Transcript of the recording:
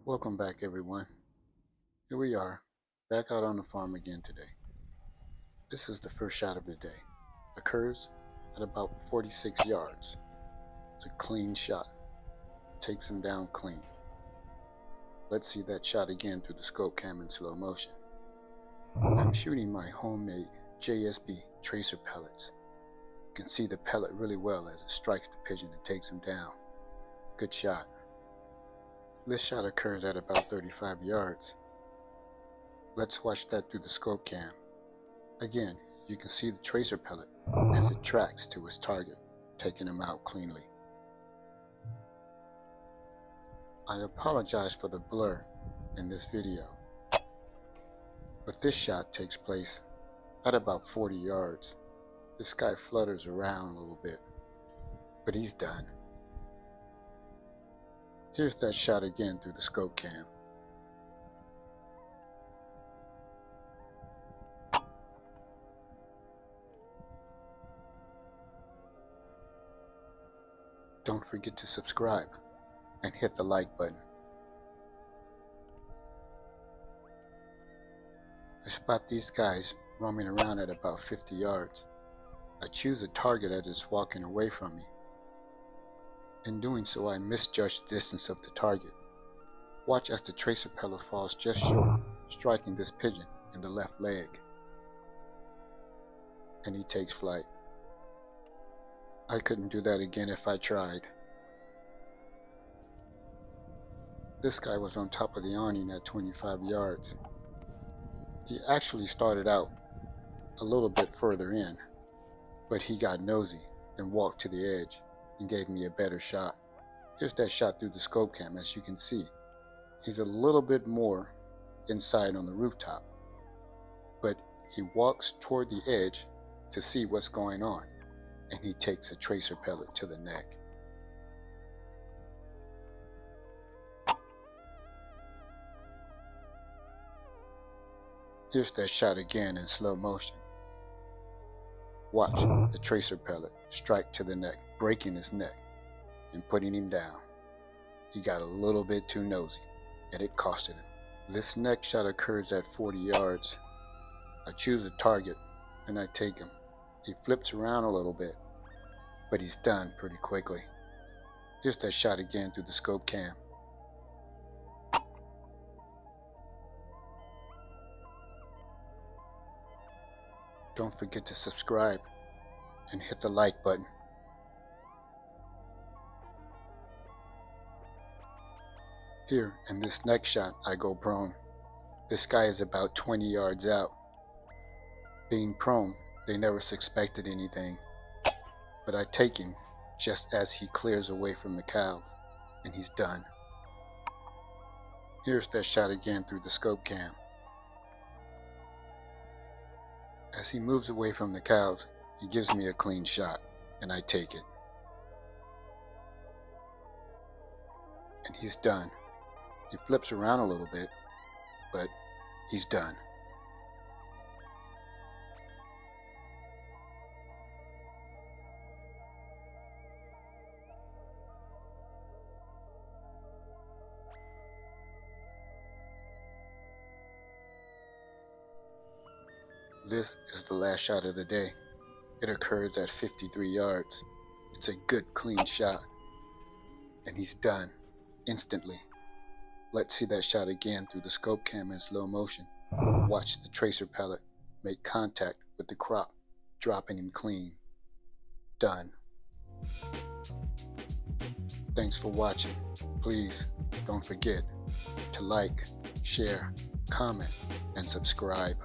Welcome back, everyone. Here we are, back out on the farm again today. This is the first shot of the day. Occurs at about 46 yards. It's a clean shot. Takes him down clean. Let's see that shot again through the scope cam in slow motion. I'm shooting my homemade JSB tracer pellets. You can see the pellet really well as it strikes the pigeon and takes him down. Good shot. This shot occurs at about 35 yards. Let's watch that through the scope cam. Again, you can see the tracer pellet as it tracks to its target, taking him out cleanly. I apologize for the blur in this video, but this shot takes place at about 40 yards. This guy flutters around a little bit, but he's done. Here's that shot again through the scope cam. Don't forget to subscribe and hit the like button. I spot these guys roaming around at about 50 yards. I choose a target as it's walking away from me. In doing so, I misjudge the distance of the target. Watch as the tracer pellet falls just short, striking this pigeon in the left leg. And he takes flight. I couldn't do that again if I tried. This guy was on top of the awning at 25 yards. He actually started out a little bit further in, but he got nosy and walked to the edge and gave me a better shot. Here's that shot through the scope cam. As you can see, he's a little bit more inside on the rooftop, but he walks toward the edge to see what's going on, and he takes a tracer pellet to the neck. Here's that shot again in slow motion. Watch the tracer pellet strike to the neck, breaking his neck and putting him down. He got a little bit too nosy, and it costed him. This next shot occurs at 40 yards. I choose a target, and I take him. He flips around a little bit, but he's done pretty quickly. Here's that shot again through the scope cam. Don't forget to subscribe and hit the like button. Here, in this next shot, I go prone. This guy is about 20 yards out. Being prone, they never suspected anything, but I take him just as he clears away from the cows, and he's done. Here's that shot again through the scope cam. As he moves away from the cows, he gives me a clean shot, and I take it. And he's done. He flips around a little bit, but he's done. This is the last shot of the day. It occurs at 53 yards. It's a good clean shot. And he's done instantly. Let's see that shot again through the scope cam in slow motion. Watch the tracer pellet make contact with the crop, dropping him clean. Done. Thanks for watching. Please don't forget to like, share, comment, and subscribe.